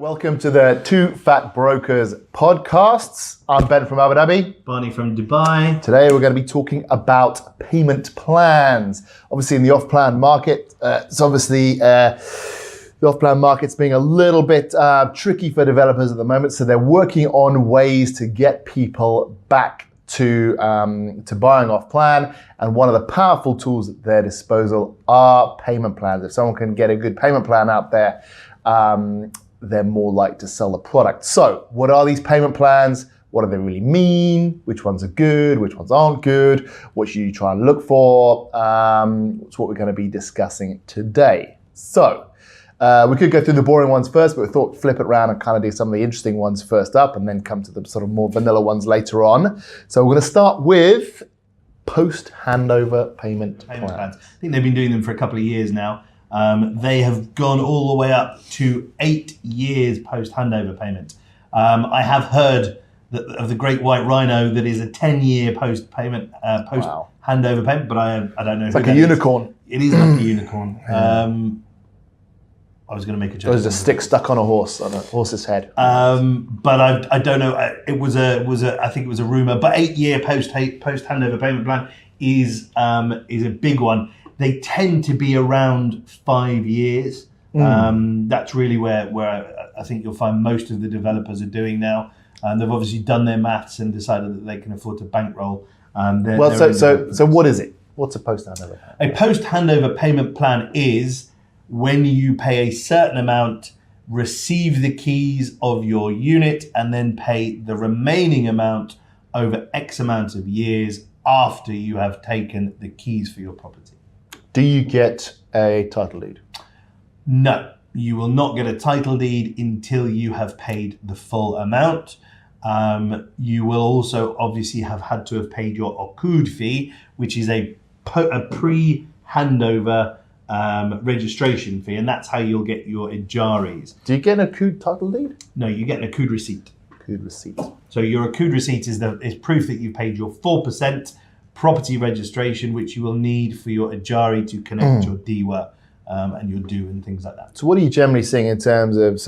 Welcome to the Two Fat Brokers podcasts. I'm Ben from Abu Dhabi. Barney from Dubai. Today we're going to be talking about payment plans. Obviously in the off-plan market, the off-plan market's being a little bit tricky for developers at the moment. So they're working on ways to get people back to buying off-plan. And one of the powerful tools at their disposal are payment plans. If someone can get a good payment plan out there, they're more likely to sell the product. So what are these payment plans? What do they really mean? Which ones are good? Which ones aren't good? What should you try and look for? It's what we're going to be discussing today. So we could go through the boring ones first, but we thought flip it around and kind of do some of the interesting ones first up and then come to the sort of more vanilla ones later on. So we're going to start with post-handover payment plans. I think they've been doing them for a couple of years now. They have gone all the way up to 8 years post-handover payment. I have heard of the Great White Rhino that is a 10-year post-handover payment, but I don't know. It's like a unicorn. It is like a unicorn. I was going to make a joke. There's a stick stuck on a horse's head. But I don't know. I think it was a rumor. But 8 year post-handover payment plan is a big one. They tend to be around 5 years. That's really where I think you'll find most of the developers are doing now. They've obviously done their maths and decided that they can afford to bankroll. So what is it? What's a post-handover payment? A post-handover payment plan is when you pay a certain amount, receive the keys of your unit, and then pay the remaining amount over X amount of years after you have taken the keys for your property. Do you get a title deed? No, you will not get a title deed until you have paid the full amount. You will also obviously have had to have paid your Okud fee, which is a pre-handover registration fee, and that's how you'll get your Ijaris. Do you get an Okud title deed? No, you get an Okud receipt. Okud receipt. So your Okud receipt is proof that you paid your 4% property registration, which you will need for your Ijari to connect your DIWA and your due and things like that. So what are you generally seeing in terms of,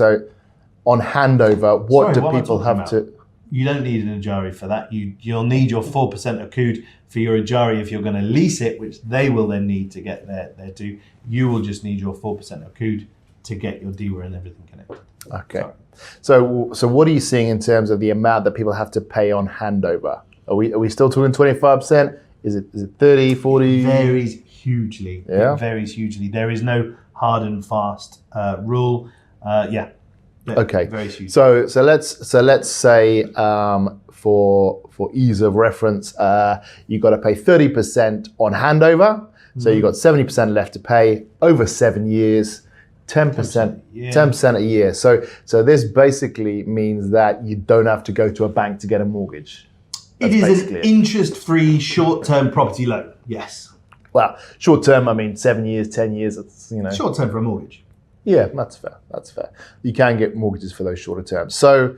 on handover, what do people have to... You don't need an Ijari for that. You'll need your 4% Okud for your Ijari if you're going to lease it, which they will then need to get their due. You will just need your 4% Okud to get your DIWA and everything connected. Okay. So what are you seeing in terms of the amount that people have to pay on handover? Are we still talking 25%? Is it 30, 40? It varies hugely. Yeah. It varies hugely. There is no hard and fast rule. Okay. Varies hugely. So let's say for ease of reference, you've got to pay 30% on handover. So you've got 70% left to pay over 7 years. 10% a year. So this basically means that you don't have to go to a bank to get a mortgage. It is an interest-free short-term property loan. Yes. Well, short term, I mean 7 years, 10 years. It's Short-term for a mortgage. Yeah, that's fair. You can get mortgages for those shorter terms. So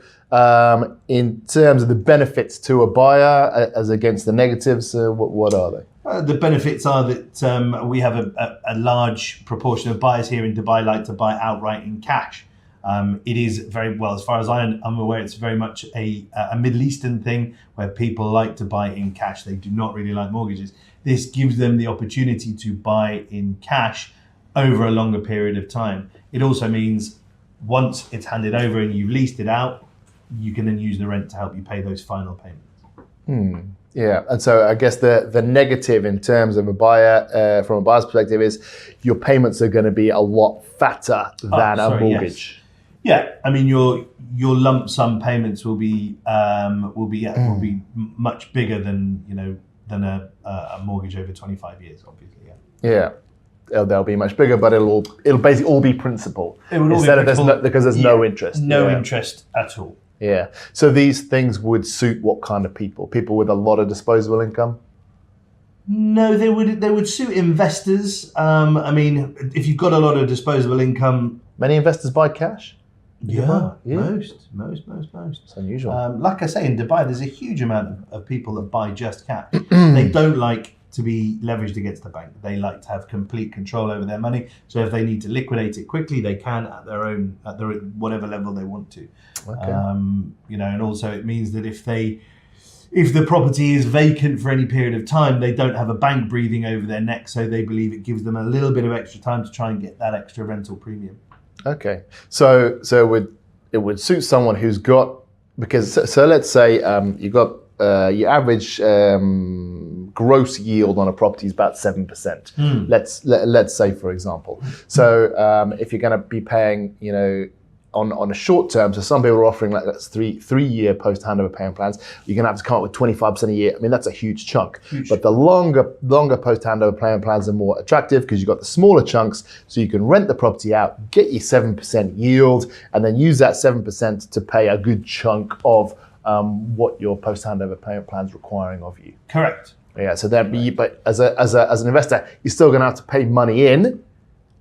in terms of the benefits to a buyer as against the negatives, what are they? The benefits are that we have a large proportion of buyers here in Dubai like to buy outright in cash. It is very well, as far as I'm aware, it's very much a Middle Eastern thing where people like to buy in cash. They do not really like mortgages. This gives them the opportunity to buy in cash over a longer period of time. It also means once it's handed over and you've leased it out, you can then use the rent to help you pay those final payments. Yeah, and so I guess the negative in terms of a buyer, from a buyer's perspective, is your payments are going to be a lot fatter than a mortgage. Yes. Yeah, I mean your lump sum payments will be much bigger than a mortgage over 25 years, obviously. Yeah, they'll be much bigger, but it'll basically all be principal. It would all be principal because there's no interest. No interest at all. Yeah. So these things would suit what kind of people? People with a lot of disposable income? No, they would suit investors. I mean, if you've got a lot of disposable income. Many investors buy cash? Yeah. Most. It's unusual. Like I say, in Dubai, there's a huge amount of people that buy just cash. They don't like to be leveraged against the bank. They like to have complete control over their money. So if they need to liquidate it quickly, they can at their whatever level they want to. Okay. And also it means that if the property is vacant for any period of time, they don't have a bank breathing over their neck. So they believe it gives them a little bit of extra time to try and get that extra rental premium. Okay. So it would suit someone who's got, because so let's say you've got your average gross yield on a property is about 7%. Let's say, for example. So if you're going to be paying, on a short term, so some people are offering like that's three-year post-handover payment plans. You're going to have to come up with 25% a year. I mean, that's a huge chunk. But the longer post-handover payment plans are more attractive because you've got the smaller chunks, so you can rent the property out, get your 7% yield, and then use that 7% to pay a good chunk of what your post-handover payment plan's requiring of you. Correct. Yeah. So but as an investor, you're still going to have to pay money in,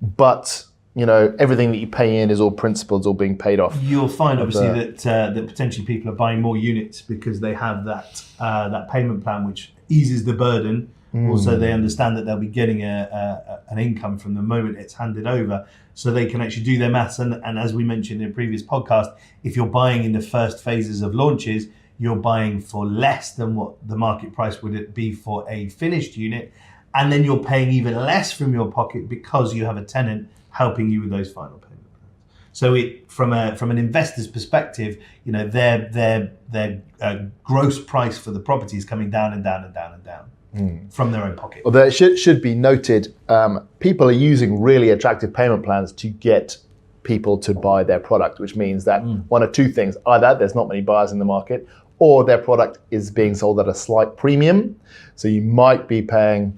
but everything that you pay in is all principal, it's all being paid off. You'll find obviously that potentially people are buying more units because they have that payment plan which eases the burden. Also, they understand that they'll be getting an income from the moment it's handed over, so they can actually do their maths. And as we mentioned in a previous podcast, if you're buying in the first phases of launches, you're buying for less than what the market price would be for a finished unit, and then you're paying even less from your pocket because you have a tenant helping you with those final payment plans. So from an investor's perspective, their gross price for the property is coming down and down and down and down from their own pocket. Although it should be noted, people are using really attractive payment plans to get people to buy their product, which means that one of two things: either there's not many buyers in the market, or their product is being sold at a slight premium. So you might be paying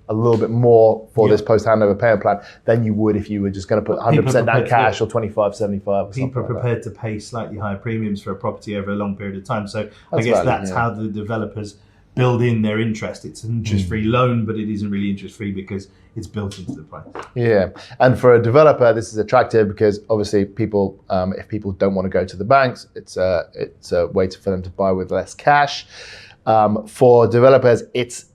a little bit more for this post-handover payment plan than you would if you were just going to put 100% down cash or 25, 75 or something. People are prepared to pay slightly higher premiums for a property over a long period of time. So I guess that's how the developers build in their interest. It's an interest-free loan, but it isn't really interest-free because it's built into the price. Yeah, and for a developer, this is attractive because obviously people, if people don't want to go to the banks, it's a way for them to buy with less cash. For developers, it's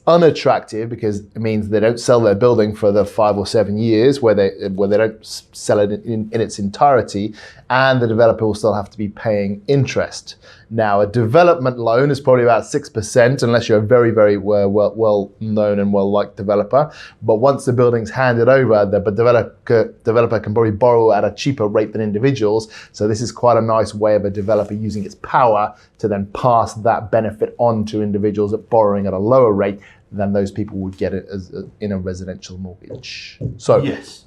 unattractive because it means they don't sell their building for the 5 or 7 years where they don't sell it in its entirety, and the developer will still have to be paying interest. Now, a development loan is probably about 6% unless you're a very, very well known and well-liked developer. But once the building's handed over, the developer can probably borrow at a cheaper rate than individuals. So this is quite a nice way of a developer using its power to then pass that benefit on to individuals at borrowing at a lower rate than those people would get it in a residential mortgage. So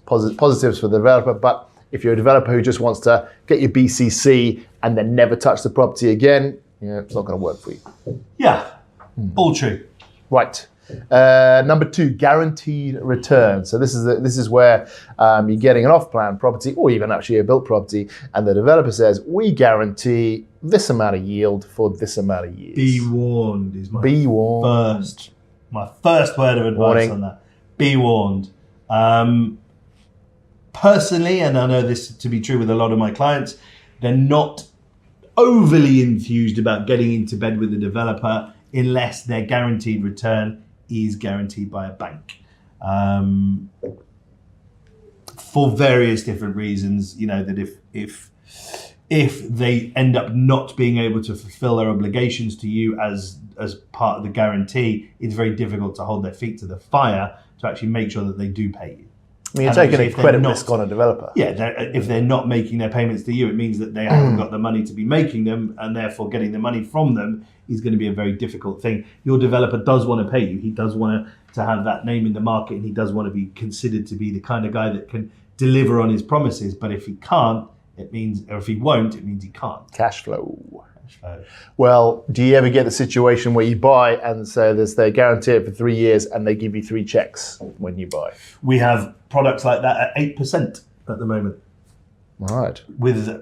positives for the developer, but if you're a developer who just wants to get your BCC and then never touch the property again, it's not going to work for you. Yeah, all true. Right. Number 2, guaranteed return. So this is where you're getting an off-plan property or even actually a built property, and the developer says, we guarantee this amount of yield for this amount of years. Be warned is my first word of advice on that. Be warned. Personally, and I know this to be true with a lot of my clients, they're not overly enthused about getting into bed with the developer unless their guaranteed return is guaranteed by a bank. For various different reasons, that if they end up not being able to fulfill their obligations to you as part of the guarantee, it's very difficult to hold their feet to the fire to actually make sure that they do pay you. I mean, you're taking a credit risk on a developer. Yeah, if they're not making their payments to you, it means that they haven't got the money to be making them, and therefore getting the money from them is going to be a very difficult thing. Your developer does want to pay you. He does want to have that name in the market, and he does want to be considered to be the kind of guy that can deliver on his promises. But if he can't, it means, or if he won't, it means he can't. Cash flow. Well, do you ever get the situation where you buy and so they guarantee it for 3 years and they give you 3 checks when you buy? We have products like that at 8% at the moment. Right. With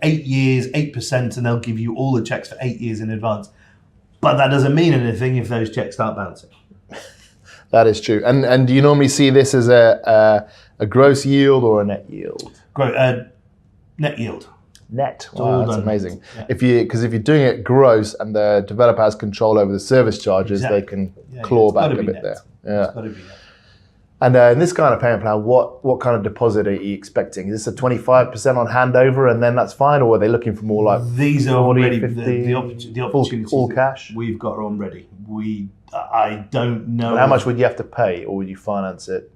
8 years, 8%, and they'll give you all the checks for 8 years in advance. But that doesn't mean anything if those checks start bouncing. That is true. And do you normally see this as a gross yield or a net yield? Net yield. net. all Wow, that's done amazing. net. Because if you're doing it gross and the developer has control over the service charges, they can claw it's back gotta a be bit net. there. It's got to be net. And in this kind of payment plan, what kind of deposit are you expecting? Is this a 25% on handover and then that's fine, or are they looking for more like These are 40, already 50, the opportunities all that cash? we've got are on ready. I don't know. But how much would you have to pay, or would you finance it?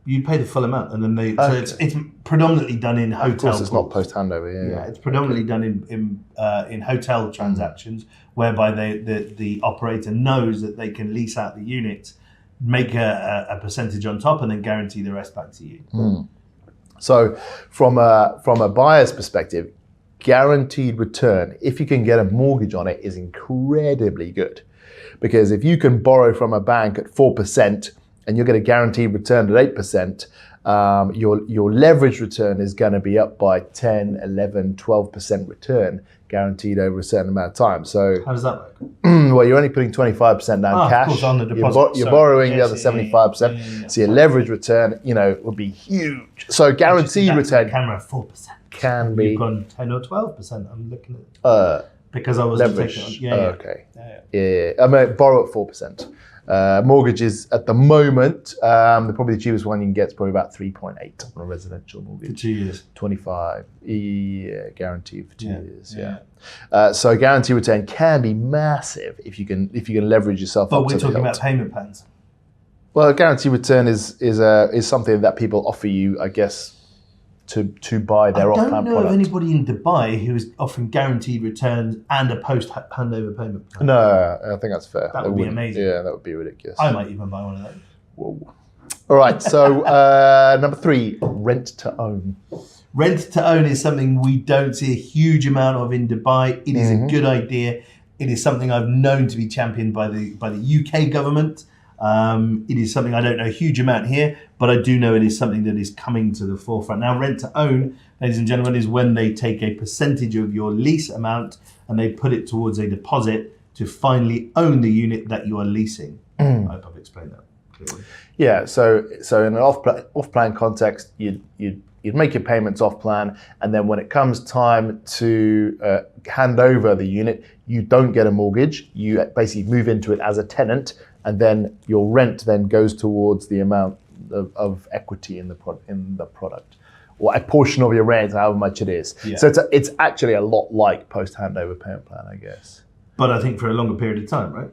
You pay the full amount, and then so it's predominantly done in hotel. Of course, it's pools. not post handover. Yeah, it's predominantly done in hotel transactions, whereby the operator knows that they can lease out the unit, make a percentage on top, and then guarantee the rest back to you. So, from a buyer's perspective, guaranteed return, if you can get a mortgage on it, is incredibly good, because if you can borrow from a bank at 4%. And you'll get a guaranteed return at 8%, your leverage return is going to be up by 10, 11, 12% return guaranteed over a certain amount of time. So how does that work? Well, you're only putting 25% down cash. Of course, on the deposit. You're borrowing the other 75%. So your leverage return, would be huge. So guaranteed return Camera 4% can be. You've gone 10 or 12%. I'm looking at because I was leverage. taking Okay. Yeah. I mean, borrow at 4%. Mortgages at the moment, probably the cheapest one you can get is probably about 3.8 on a residential mortgage. for 2 years. 25, guaranteed for 2 years. Yeah. So guaranteed return can be massive if you can leverage yourself. But up we're to the talking hilt. about payment plans. Well, guaranteed return is something that people offer you, I guess, to buy their off-plan I don't know product. of anybody in Dubai who is offering guaranteed returns and a post-handover payment plan. No, I think that's fair. That would be amazing. Yeah, that would be ridiculous. I might even buy one of those. Whoa. All right, so number 3, rent to own. Rent to own is something we don't see a huge amount of in Dubai. It is a good idea. It is something I've known to be championed by the UK government. It is something I don't know a huge amount here, but I do know it is something that is coming to the forefront. Now, rent to own, ladies and gentlemen, is when they take a percentage of your lease amount and they put it towards a deposit to finally own the unit that you are leasing. I hope I've explained that clearly. Yeah, so in an off-plan context, you'd make your payments off-plan, and then when it comes time to hand over the unit, you don't get a mortgage. You basically move into it as a tenant, and then your rent then goes towards the amount of equity in the product, or a portion of your rent, however much it is. Yeah. So it's actually a lot like post-handover payment plan, I guess. But I think for a longer period of time, right?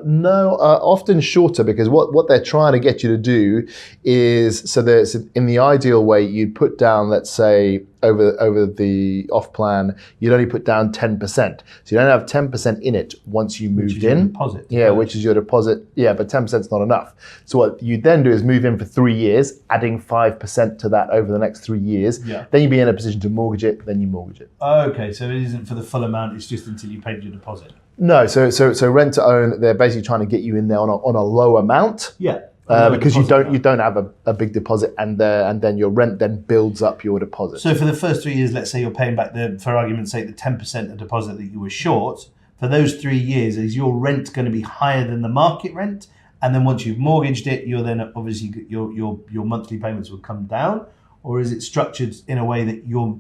No, often shorter, because what they're trying to get you to do is, so there's, in the ideal way, you'd put down, let's say, over the off plan, you'd only put down 10%. So you don't have 10% in it once you moved in. Your deposit. Yeah, which is your deposit. Yeah, but 10% is not enough. So what you then do is move in for 3 years, adding 5% to that over the next 3 years. Yeah. Then you'd be in a position to mortgage it, then you mortgage it. Okay, so it isn't for the full amount, it's just until you paid your deposit. No, so rent to own, they're basically trying to get you in there on a low amount. Yeah. Because you don't have a big deposit, and then your rent then builds up your deposit. So for the first 3 years, let's say you're paying back for argument's sake, the 10% of deposit that you were short. For those 3 years, is your rent going to be higher than the market rent? And then once you've mortgaged it, you're then obviously your monthly payments will come down, or is it structured in a way that your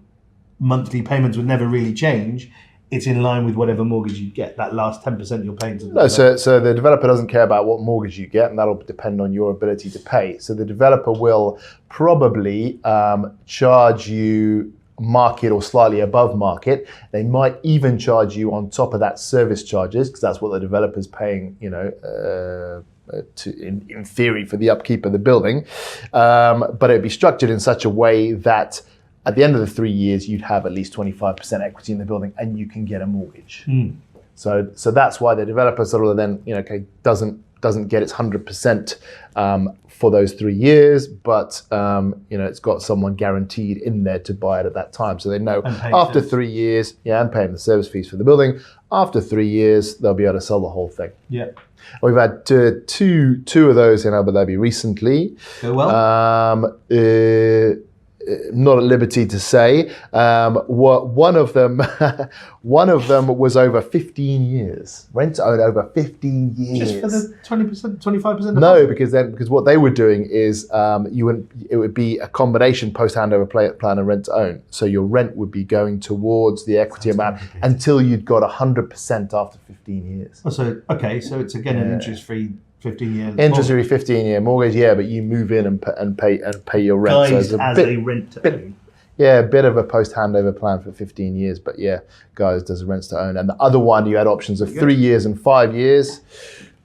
monthly payments would never really change? It's in line with whatever mortgage you get, that last 10% you're paying to the developer. So the developer doesn't care about what mortgage you get, and that'll depend on your ability to pay. So the developer will probably charge you market or slightly above market. They might even charge you on top of that service charges, because that's what the developer's paying, in theory, for the upkeep of the building. But it'd be structured in such a way that at the end of the 3 years, you'd have at least 25% equity in the building, and you can get a mortgage. So that's why the developer sort of then doesn't get its 100% for those 3 years, but it's got someone guaranteed in there to buy it at that time. So they know after 3 years, and paying the service fees for the building. After 3 years, they'll be able to sell the whole thing. Yeah. We've had two of those in Abu Dhabi recently. Go well. not at liberty to say. One of them, one of them was over 15 years. Rent to own over 15 years. Just for the 20%, 25%? No, because what they were doing is it would be a combination post handover plan and rent to own. So your rent would be going towards the equity amount until you'd got 100% after 15 years. Oh, so it's again an interest-free 15-year interest-free 15-year mortgage. Yeah, but you move in and pay your rent. Guys, so as a rent to own. Yeah, a bit of a post handover plan for 15 years, but yeah, guys does a rents to own. And the other one, you had options of 3 years and 5 years.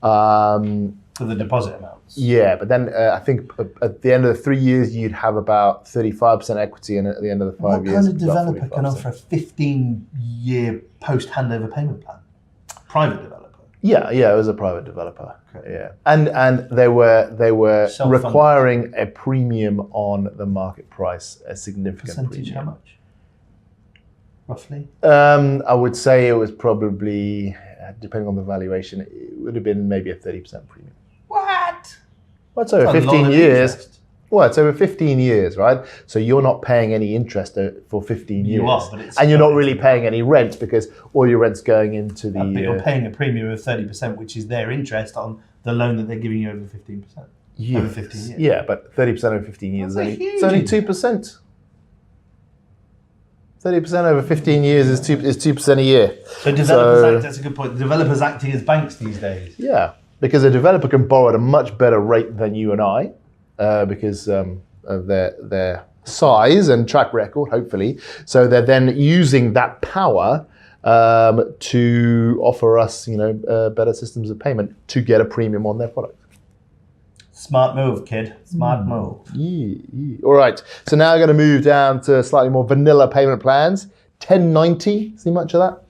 For the deposit amounts. Yeah, but then I think at the end of the 3 years, you'd have about 35% equity, and at the end of the 5 years, what kind of developer can offer a 15-year post handover payment plan? Private developer. Yeah, it was a private developer. Okay. Yeah, and they were requiring a premium on the market price, a significant percentage. Premium. How much? Roughly. I would say it was probably, depending on the valuation, it would have been maybe a 30% premium. What? Well, it's over 15 years. Interest. Well, it's over 15 years, right? So you're not paying any interest for 15 years. You are, but it's... And you're not really paying any rent because all your rent's going into the... But you're paying a premium of 30%, which is their interest on the loan that they're giving you over 15%. Yes. Over 15 years. Yeah, but 30% over 15 years it's only 2%. 30% over 15 years is 2% a year. So developers that's a good point. Developers acting as banks these days. Yeah, because a developer can borrow at a much better rate than you and I. Because of their size and track record, hopefully. So they're then using that power to offer us, better systems of payment to get a premium on their product. Smart move, kid. Smart move. Yeah. All right. So now I'm going to move down to slightly more vanilla payment plans. 1090. See much of that?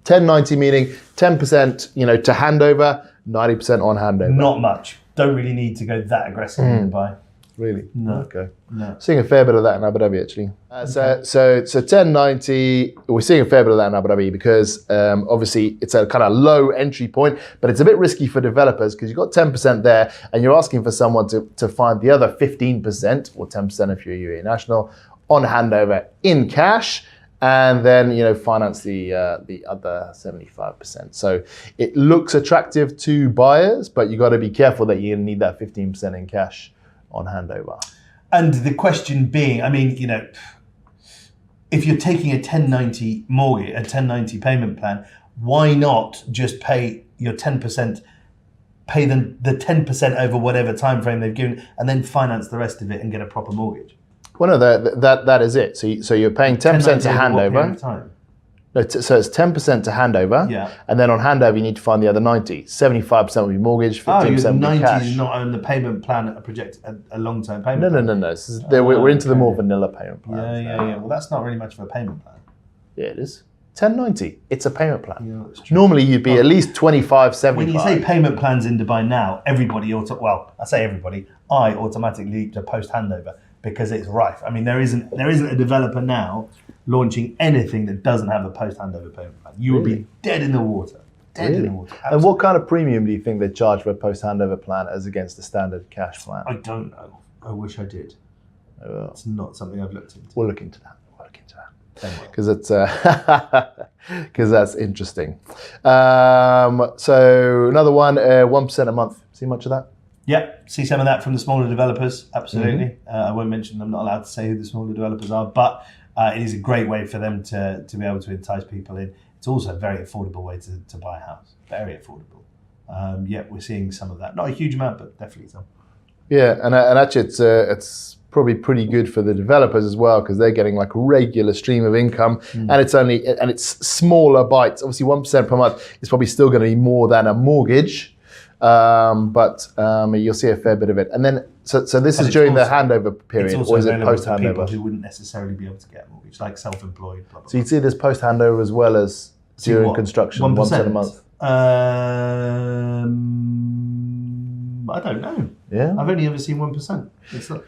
1090 meaning 10%, to handover, 90% on handover. Not much. Don't really need to go that aggressive in Dubai. Really? No. Okay. No. Seeing a fair bit of that in Abu Dhabi, actually. So 1090, we're seeing a fair bit of that in Abu Dhabi because obviously it's a kind of low entry point, but it's a bit risky for developers because you've got 10% there and you're asking for someone to find the other 15% or 10% if you're a UAE national on handover in cash. And then, finance the other 75%. So it looks attractive to buyers, but you got to be careful that you're going to need that 15% in cash on handover. And the question being, if you're taking a 1090 mortgage, a 1090 payment plan, why not just pay your 10%, pay them the 10% over whatever time frame they've given, and then finance the rest of it and get a proper mortgage? Well, no, that is it. So you're paying 10% to handover. No, so it's 10% to handover. Yeah. And then on handover, you need to find the other 90. 75% will be mortgage, 15% will be cash. 90 is not on the payment plan, a long-term payment plan. No. We're into the more vanilla payment plans. Yeah. Well, that's not really much of a payment plan. Yeah, it is. 1090, it's a payment plan. Yeah, that's true. Normally, you'd be at least 25, 75. When you say payment plans in Dubai now, I automatically leap to post-handover because it's rife. There isn't a developer now launching anything that doesn't have a post-handover payment plan. You would be dead in the water. In the water. And what kind of premium do you think they charge for a post-handover plan as against the standard cash plan? I don't know. I wish I did. It's not something I've looked into. We'll look into that. Because that's interesting. So another one, 1% a month. See much of that? Yeah, see some of that from the smaller developers. Absolutely. I won't mention. I'm not allowed to say who the smaller developers are, but it is a great way for them to be able to entice people in. It's also a very affordable way to buy a house. Very affordable. We're seeing some of that. Not a huge amount, but definitely some. Yeah, and actually it's probably pretty good for the developers as well because they're getting like a regular stream of income, and it's smaller bites. Obviously, 1% per month is probably still going to be more than a mortgage. But you'll see a fair bit of it. And then, so this is during the handover period, or is it post-handover? People who wouldn't necessarily be able to get a mortgage, like self-employed. Blah, blah, so you'd see this post-handover as well as during construction, 1% a month? I don't know. Yeah, I've only ever seen 1%. It's not.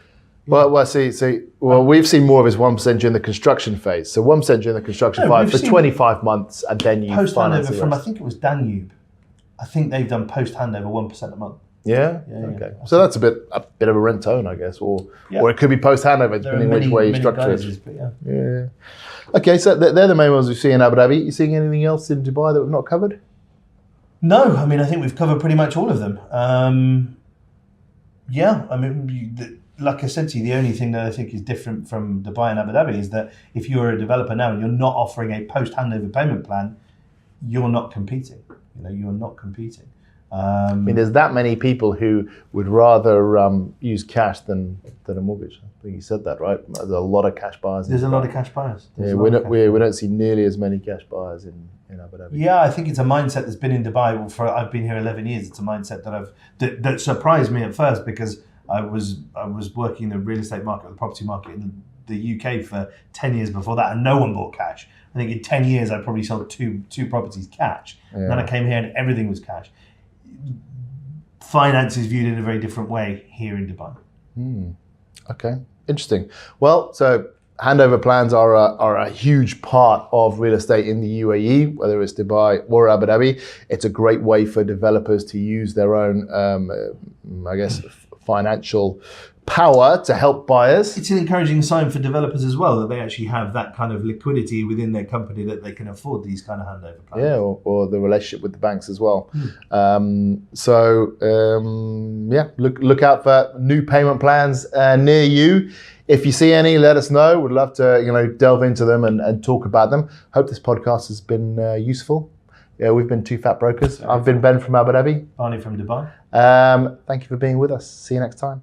Well, we've seen more of his 1% during the construction phase. So 1% during the construction phase for 25 months, and then you post-handover from, I think it was Danube. I think they've done post-handover 1% a month. Yeah. Yeah, Okay. So that's a bit of a rent own, I guess, or it could be post handover, There are depending which way you many structure it. guises, but yeah. Yeah. Okay, so they're the main ones we see in Abu Dhabi. You seeing anything else in Dubai that we've not covered? No, I mean, I think we've covered pretty much all of them. Yeah, I mean, like I said to you, the only thing that I think is different from Dubai and Abu Dhabi is that if you're a developer now and you're not offering a post-handover payment plan, you're not competing. You're not competing. I mean, there's that many people who would rather use cash than a mortgage. I think you said that, right? There's a lot of cash buyers. There's a lot of cash buyers. Yeah, we don't see nearly as many cash buyers in Abu Dhabi. Yeah, I think it's a mindset that's been in Dubai. I've been here 11 years. It's a mindset that surprised me at first because I was working in the real estate market, the property market in the UK for 10 years before that, and no one bought cash. I think in 10 years I probably sold two properties cash. Yeah. Then I came here and everything was cash. Finance is viewed in a very different way here in Dubai. Okay, interesting. Well, so handover plans are a huge part of real estate in the UAE, whether it's Dubai or Abu Dhabi. It's a great way for developers to use their own, financial power to help buyers. It's an encouraging sign for developers as well that they actually have that kind of liquidity within their company that they can afford these kind of handover plans. Yeah, or the relationship with the banks as well. Look out for new payment plans near you. If you see any, let us know. We'd love to delve into them and talk about them. Hope this podcast has been useful. Yeah, we've been Two Fat Brokers. I've been Ben from Abu Dhabi. Barney from Dubai. Thank you for being with us. See you next time.